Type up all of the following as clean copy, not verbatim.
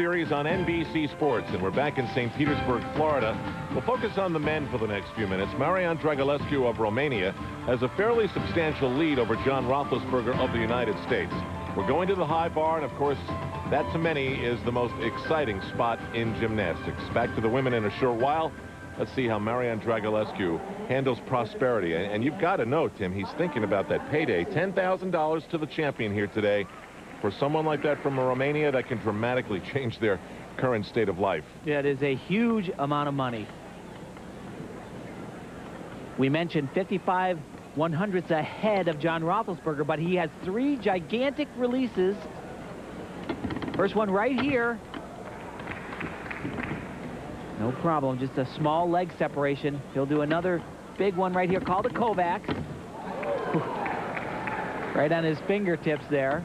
Series on NBC Sports, and we're back in St. Petersburg, Florida. We'll focus on the men for the next few minutes. Marian Dragulescu of Romania has a fairly substantial lead over John Roethlisberger of the United States. We're going to the high bar, and of course, that to many is the most exciting spot in gymnastics. Back to the women in a short while. Let's see how Marian Dragulescu handles prosperity. And you've got to know, Tim, he's thinking about that payday. $10,000 to the champion here today. For someone like that from Romania, that can dramatically change their current state of life. Yeah, it is a huge amount of money. We mentioned 55 100ths ahead of John Roethlisberger, but he has 3 gigantic releases. First one right here. No problem, just a small leg separation. He'll do another big one right here called a Kovacs. Right on his fingertips there.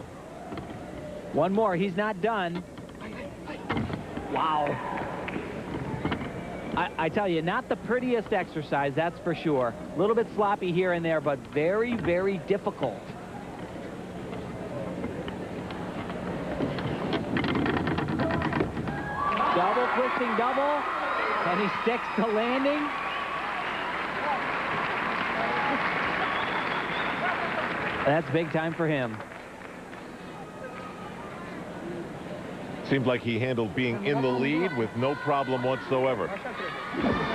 One more, he's not done. Wow. I tell you, not the prettiest exercise, that's for sure. A little bit sloppy here and there, but very, very difficult. Double twisting double, and he sticks to landing. That's big time for him. Seemed like he handled being in the lead with no problem whatsoever.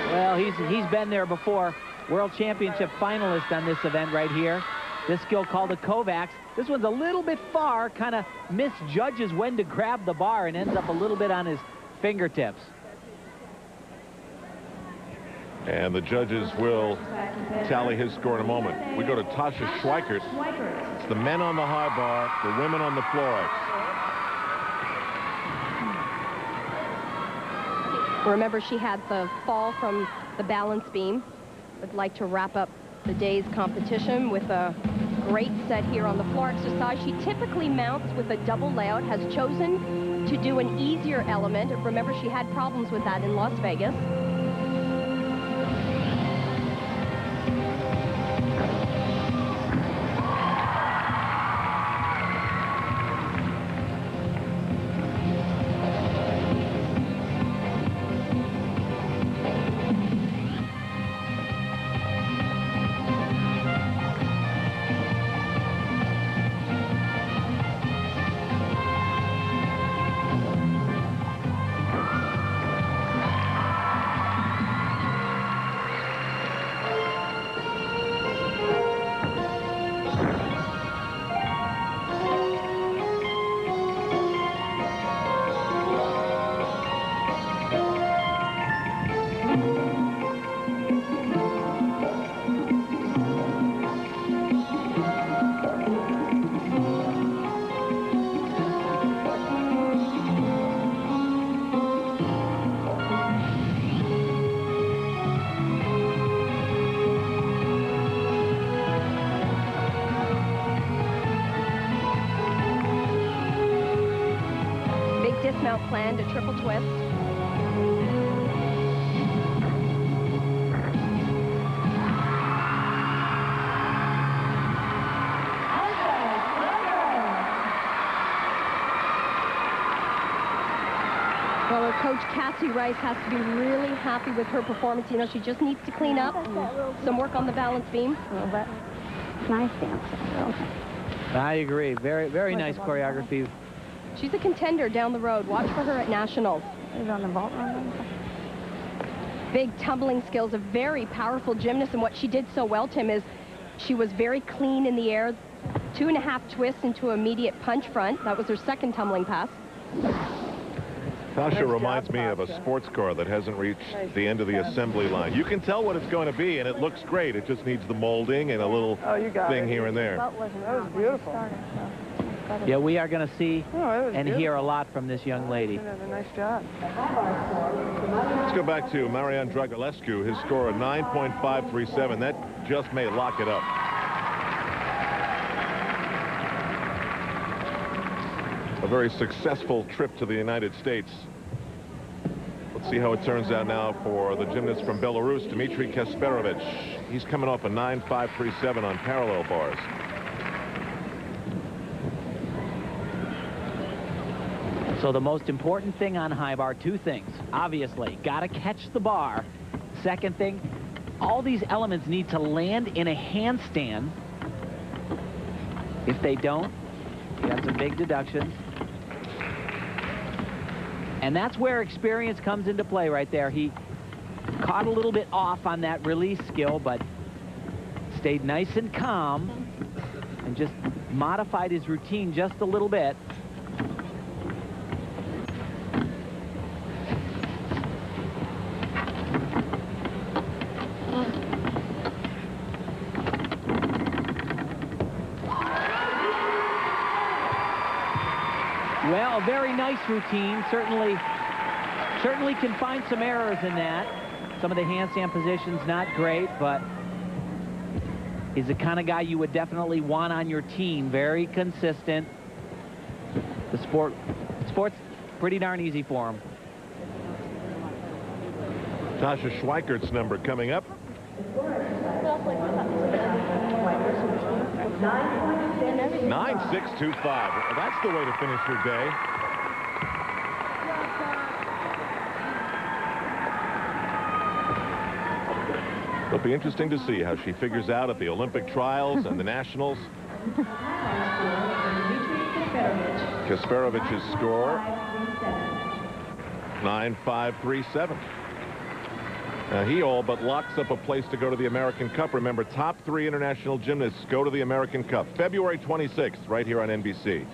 Well, he's been there before. World Championship finalist on this event right here. This skill called a Kovacs. This one's a little bit far, kind of misjudges when to grab the bar and ends up a little bit on his fingertips. And the judges will tally his score in a moment. We go to Tasha Schweikert. It's the men on the high bar, the women on the floor ice. Remember, she had the fall from the balance beam. Would like to wrap up the day's competition with a great set here on the floor exercise. She typically mounts with a double layout, has chosen to do an easier element. Remember, she had problems with that in Las Vegas. Dismount planned, a triple twist. Well, her coach, Cassie Rice, has to be really happy with her performance. You know, she just needs to clean up, some work on the balance beam. Nice dance. I agree. Very, very nice choreography. She's a contender down the road. Watch for her at Nationals. Is on the vault run? Big tumbling skills, a very powerful gymnast, and what she did so well, Tim, is she was very clean in the air. 2.5 twists into immediate punch front. That was her second tumbling pass. Tasha reminds me of a sports car that hasn't reached the end of the assembly line. You can tell what it's going to be, and it looks great. It just needs the molding and a little thing here and there. That was beautiful. Yeah, we are going to see and hear a lot from this young lady. A nice job. Let's go back to Marian Dragulescu. His score of 9.537. That just may lock it up. A very successful trip to the United States. Let's see how it turns out now for the gymnast from Belarus, Dmitry Kasperovich. He's coming off a 9.537 on parallel bars. So the most important thing on high bar, two things. Obviously, got to catch the bar. Second thing, all these elements need to land in a handstand. If they don't, you got some big deductions. And that's where experience comes into play right there. He caught a little bit off on that release skill, but stayed nice and calm and just modified his routine just a little bit. Well, a very nice routine. Certainly can find some errors in that. Some of the handstand positions not great, but he's the kind of guy you would definitely want on your team. Very consistent. The sport's pretty darn easy for him. Tasha Schweikert's number coming up. 9.625. Well, that's the way to finish your day. It'll be interesting to see how she figures out at the Olympic trials and the nationals. Kasparovich's score, 9.537. He all but locks up a place to go to the American Cup. Remember, top 3 international gymnasts go to the American Cup. February 26th, right here on NBC.